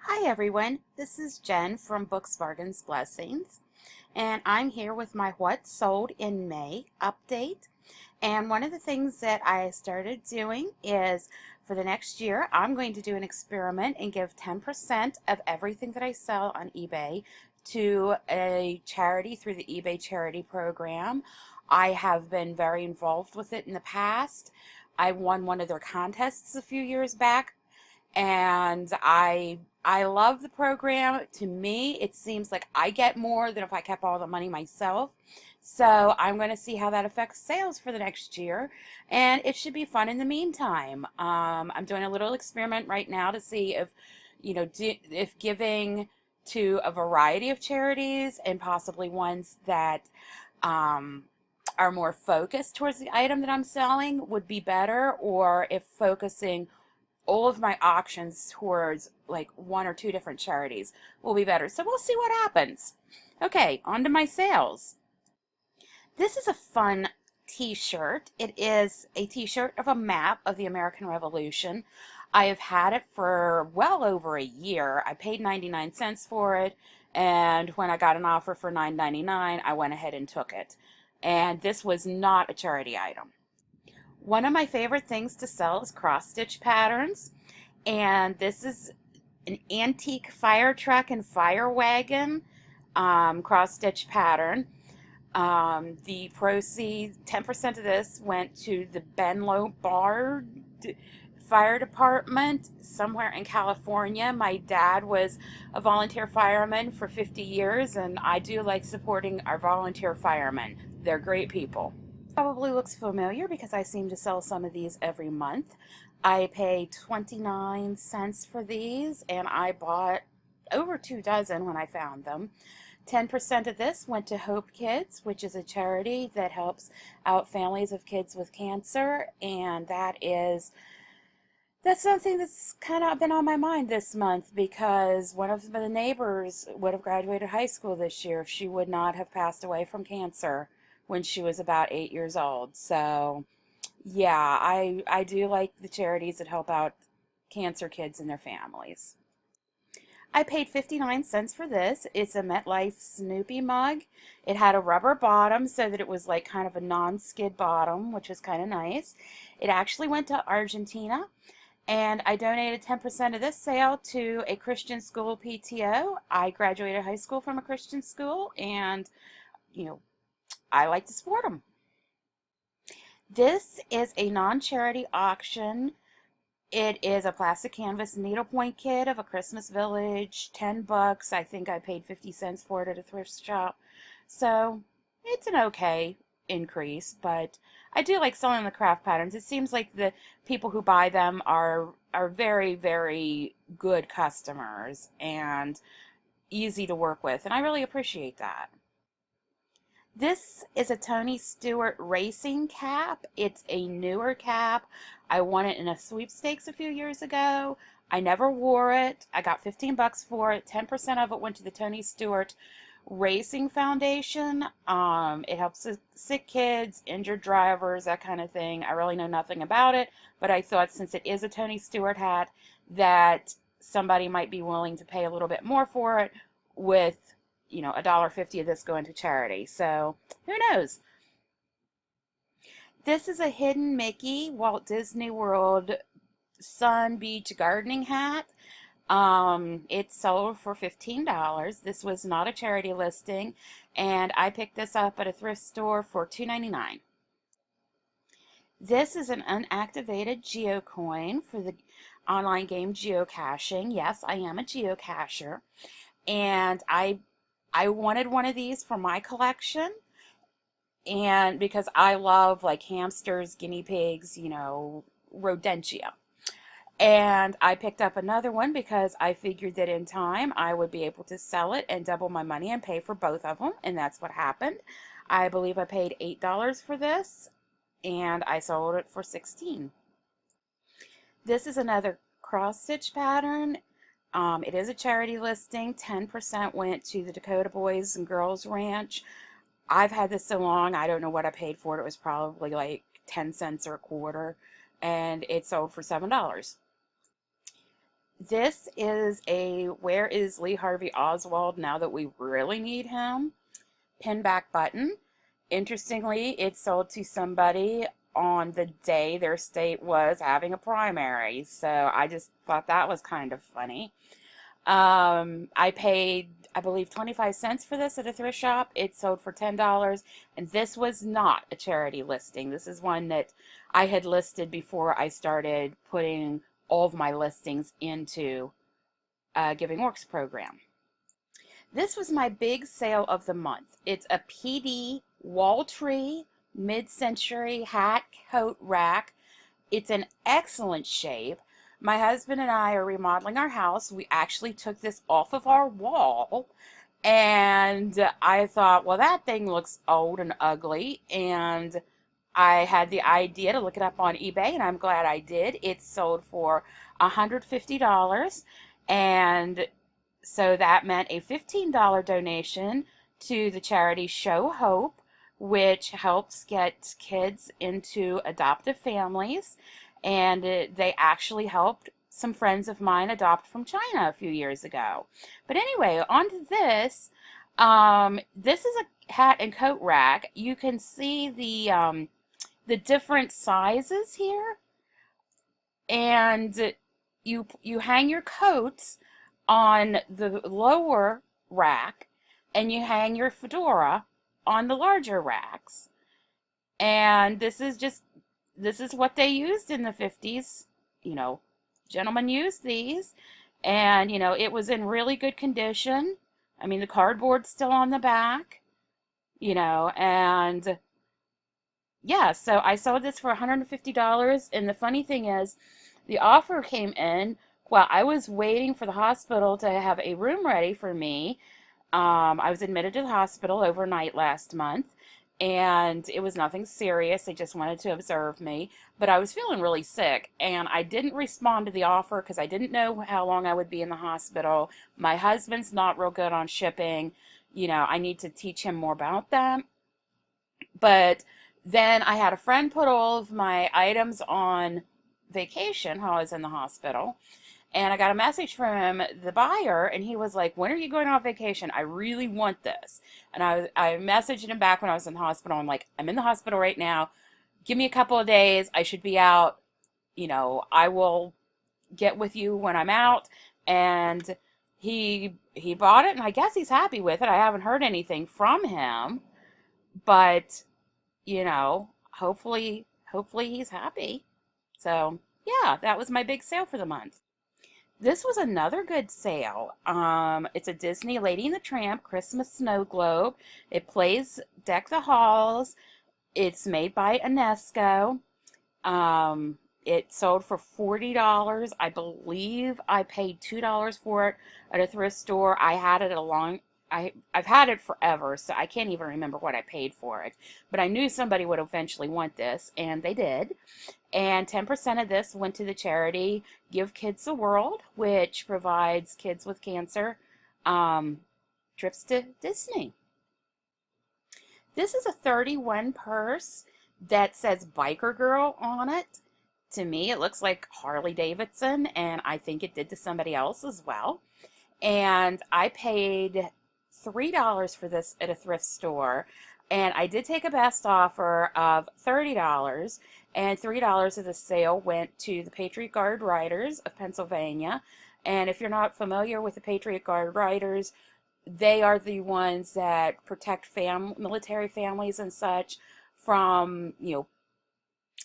Hi everyone, this is Jen from Books, Bargains, Blessings, and I'm here with my What Sold in May update. And one of the things that I started doing is for the next year, I'm going to do an experiment and give 10% of everything that I sell on eBay to a charity through the eBay charity program. I have been very involved with it in the past. I won one of their contests a few years back and I love the program. To me, it seems like I get more than if I kept all the money myself. So I'm going to see how that affects sales for the next year, and it should be fun in the meantime. I'm doing a little experiment right now to see if, if giving to a variety of charities and possibly ones that are more focused towards the item that I'm selling would be better, or if focusing all of my auctions towards like one or two different charities will be better. So we'll see what happens. Okay, on to my sales. This is a fun t-shirt. It is a t-shirt of a map of the American Revolution. I have had it for well over a year. I paid 99 cents for it, and when I got an offer for $9.99, I went ahead and took it. And this was not a charity item. One of my favorite things to sell is cross-stitch patterns, and this is an antique fire truck and fire wagon cross-stitch pattern. The proceeds, 10% of this went to the Ben Lombard Fire Department somewhere in California. My dad was a volunteer fireman for 50 years, and I do like supporting our volunteer firemen. They're great people. Probably looks familiar because I seem to sell some of these every month. I paid 29 cents for these, and I bought over 2 dozen when I found them. 10% of this went to Hope Kids, which is a charity that helps out families of kids with cancer, and that's something that's kind of been on my mind this month because one of the neighbors would have graduated high school this year if she would not have passed away from cancer when she was about 8 years old. So yeah, I do like the charities that help out cancer kids and their families. I paid 59 cents for this. It's a MetLife Snoopy mug. It had a rubber bottom so that it was like kind of a non-skid bottom, which is kind of nice. It actually went to Argentina, and I donated 10% of this sale to a Christian school PTO. I graduated high school from a Christian school, and you know, I like to support them. This is a non-charity auction. It is a plastic canvas needlepoint kit of a Christmas Village, 10 bucks. I think I paid 50 cents for it at a thrift shop. So it's an okay increase, but I do like selling the craft patterns. It seems like the people who buy them are very, very good customers and easy to work with, and I really appreciate that. This is a Tony Stewart racing cap. It's a newer cap. I won it in a sweepstakes a few years ago. I never wore it. I got 15 bucks for it. 10% of it went to the Tony Stewart Racing Foundation. It helps sick kids, injured drivers, that kind of thing. I really know nothing about it, but I thought since it is a Tony Stewart hat that somebody might be willing to pay a little bit more for it with $1.50 of this going to charity. So who knows? This is a hidden Mickey Walt Disney World Sun Beach gardening hat. It sold for $15. This was not a charity listing, and I picked this up at a thrift store for $2.99. This is an unactivated geocoin for the online game geocaching. Yes, I am a geocacher, and I wanted one of these for my collection, and because I love like hamsters, guinea pigs, rodentia. And I picked up another one because I figured that in time I would be able to sell it and double my money and pay for both of them, and that's what happened. I believe I paid $8 for this, and I sold it for $16. This is another cross-stitch pattern. It is a charity listing. 10% went to the Dakota Boys and Girls Ranch. I've had this so long, I don't know what I paid for it. It was probably like 10 cents or a quarter, and it sold for $7. This is a Where is Lee Harvey Oswald now that we really need him pin back button. Interestingly, it sold to somebody on the day their state was having a primary, so I just thought that was kind of funny. I paid, I believe, 25 cents for this at a thrift shop. It sold for $10, and this was not a charity listing. This is one that I had listed before I started putting all of my listings into a Giving Works program. This was my big sale of the month. It's a PD wall tree mid-century hat coat rack. It's in excellent shape. My husband and I are remodeling our house. We actually took this off of our wall, and I thought, well, that thing looks old and ugly, and I had the idea to look it up on eBay, and I'm glad I did. It sold for $150, and so that meant a $15 donation to the charity Show Hope, which helps get kids into adoptive families. And they actually helped some friends of mine adopt from China a few years ago. But anyway, on to this. This is a hat and coat rack. You can see the different sizes here, and you hang your coats on the lower rack, and you hang your fedora on the larger racks. And this is what they used in the 50s. You know, gentlemen used these, and it was in really good condition. I mean, the cardboard's still on the back, and yeah, so I sold this for $150, and the funny thing is, the offer came in while I was waiting for the hospital to have a room ready for me. I was admitted to the hospital overnight last month, and it was nothing serious. They just wanted to observe me, but I was feeling really sick, and I didn't respond to the offer because I didn't know how long I would be in the hospital. My husband's not real good on shipping. I need to teach him more about that. But then I had a friend put all of my items on vacation while I was in the hospital. And I got a message from the buyer, and he was like, when are you going on vacation? I really want this. And I messaged him back when I was in the hospital. I'm like, I'm in the hospital right now. Give me a couple of days. I should be out. I will get with you when I'm out. And he bought it, and I guess he's happy with it. I haven't heard anything from him. But, hopefully he's happy. So, yeah, that was my big sale for the month. This was another good sale. It's a Disney Lady and the Tramp Christmas snow globe. It plays Deck the Halls. It's made by UNESCO. It sold for $40. I believe I paid $2 for it at a thrift store. I've had it forever, so I can't even remember what I paid for it. But I knew somebody would eventually want this, and they did. And 10% of this went to the charity Give Kids the World, which provides kids with cancer trips to Disney. This is a 31 purse that says Biker Girl on it. To me, it looks like Harley Davidson, and I think it did to somebody else as well. And I paid $3 for this at a thrift store, and I did take a best offer of $30, and $3 of the sale went to the Patriot Guard Riders of Pennsylvania. And if you're not familiar with the Patriot Guard Riders, they are the ones that protect military families and such from,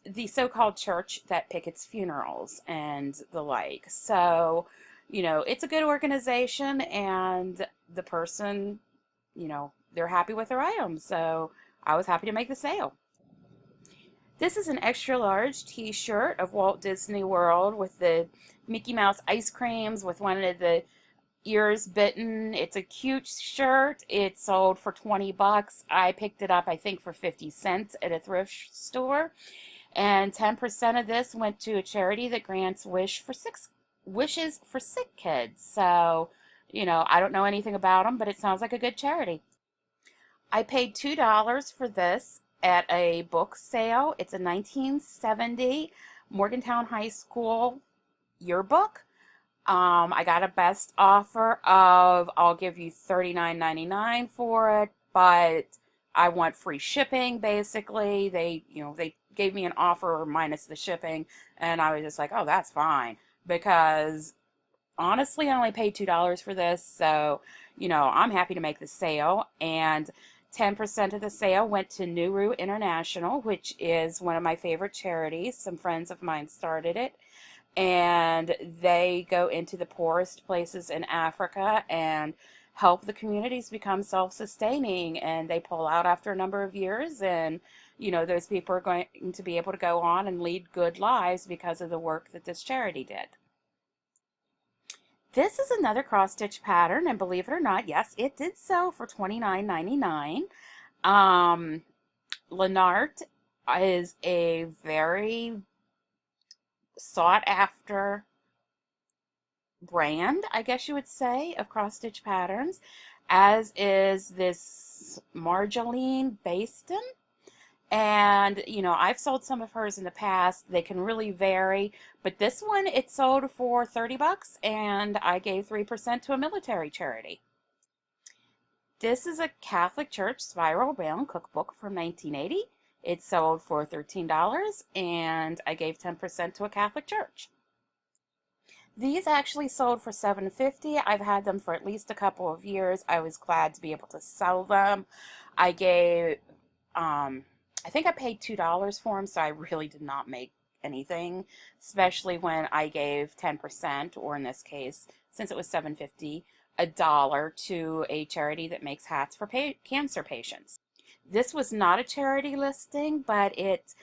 the so-called church that pickets funerals and the like. So, it's a good organization, and the person, they're happy with their items. So I was happy to make the sale. This is an extra large t-shirt of Walt Disney World with the Mickey Mouse ice creams with one of the ears bitten. It's a cute shirt. It sold for $20. I picked it up, I think, for 50 cents at a thrift store. And 10% of this went to a charity that grants wishes for sick kids. So, I don't know anything about them, but it sounds like a good charity. I paid $2 for this at a book sale. It's a 1970 Morgantown High School yearbook. I got a best offer of I'll give you $39.99 for it, but I want free shipping basically. They gave me an offer minus the shipping, and I was just like, "Oh, that's fine." Because honestly, I only paid $2 for this, so I'm happy to make the sale. And 10% of the sale went to Nuru International, which is one of my favorite charities. Some friends of mine started it, and they go into the poorest places in Africa and help the communities become self-sustaining, and they pull out after a number of years, and those people are going to be able to go on and lead good lives because of the work that this charity did. This is another cross-stitch pattern, and believe it or not, yes, it did sell for $29.99. Lenart is a very sought after brand, I guess you would say, of cross-stitch patterns, as is this Marjolaine Baston. And I've sold some of hers in the past. They can really vary, but this one, it sold for 30 bucks, and I gave 3% to a military charity. This is a Catholic Church spiral bound cookbook from 1980. It sold for $13, and I gave 10% to a Catholic church. These actually sold for $7.50. I've had them for at least a couple of years. I was glad to be able to sell them. I think I paid $2 for them, so I really did not make anything, especially when I gave 10%, or in this case, since it was $7.50, $1 to a charity that makes hats for cancer patients. This was not a charity listing, but it's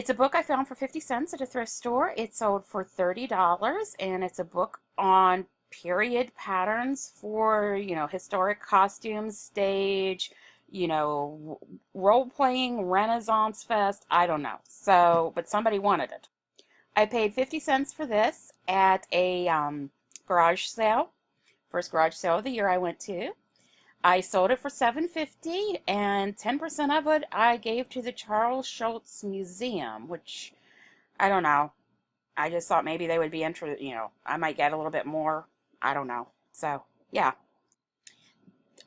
a book I found for 50 cents at a thrift store. It sold for $30, and it's a book on period patterns for, historic costumes, stage, role-playing, Renaissance Fest, I don't know. So, but somebody wanted it. I paid 50 cents for this at a garage sale. First garage sale of the year I went to. I sold it for $7.50, and 10% of it I gave to the Charles Schulz Museum, which, I don't know. I just thought maybe they would be interested, I might get a little bit more. I don't know. So, yeah.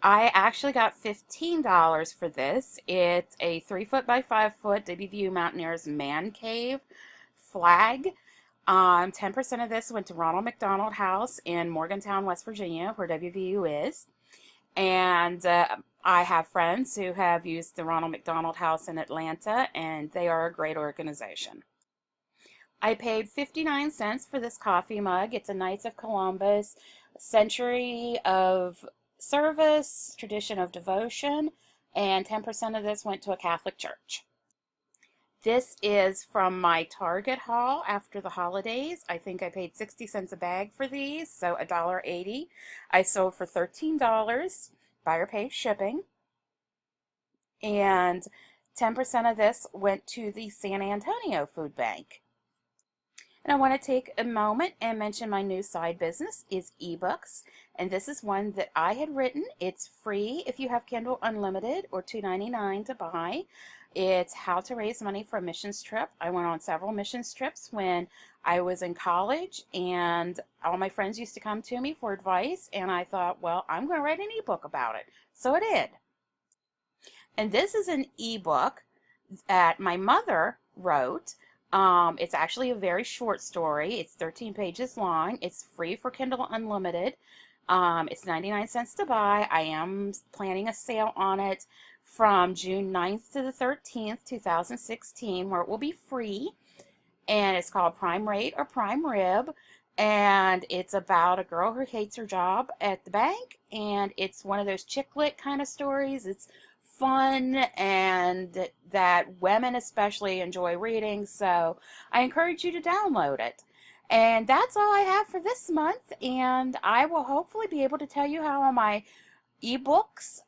I actually got $15 for this. It's a 3-foot by 5-foot WVU Mountaineers Man Cave flag. 10% of this went to Ronald McDonald House in Morgantown, West Virginia, where WVU is. And I have friends who have used the Ronald McDonald House in Atlanta, and they are a great organization. I paid 59 cents for this coffee mug. It's a Knights of Columbus, century of service, tradition of devotion, and 10% of this went to a Catholic church. This is from my Target haul after the holidays. I think I paid 60 cents a bag for these, so $1.80. I sold for $13. Buyer pays shipping. And 10% of this went to the San Antonio Food Bank. And I want to take a moment and mention my new side business is ebooks. And this is one that I had written. It's free if you have Kindle Unlimited, or $2.99 to buy. It's how to raise money for a missions trip. I went on several missions trips when I was in college, and all my friends used to come to me for advice, and I thought, well, I'm going to write an ebook about it. So I did. And this is an ebook that my mother wrote. It's actually a very short story. It's 13 pages long. It's free for Kindle Unlimited. It's 99 cents to buy. I am planning a sale on it from June 9th to the 13th, 2016, where it will be free. And it's called Prime Rate or Prime Rib. And it's about a girl who hates her job at the bank. And it's one of those chick lit kind of stories. It's fun, and that women especially enjoy reading, so I encourage you to download it. And that's all I have for this month, and I will hopefully be able to tell you how my ebooks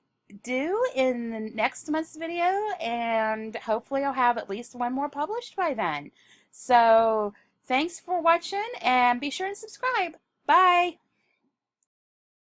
do in the next month's video, and hopefully I'll have at least one more published by then. So thanks for watching, and be sure to subscribe. Bye!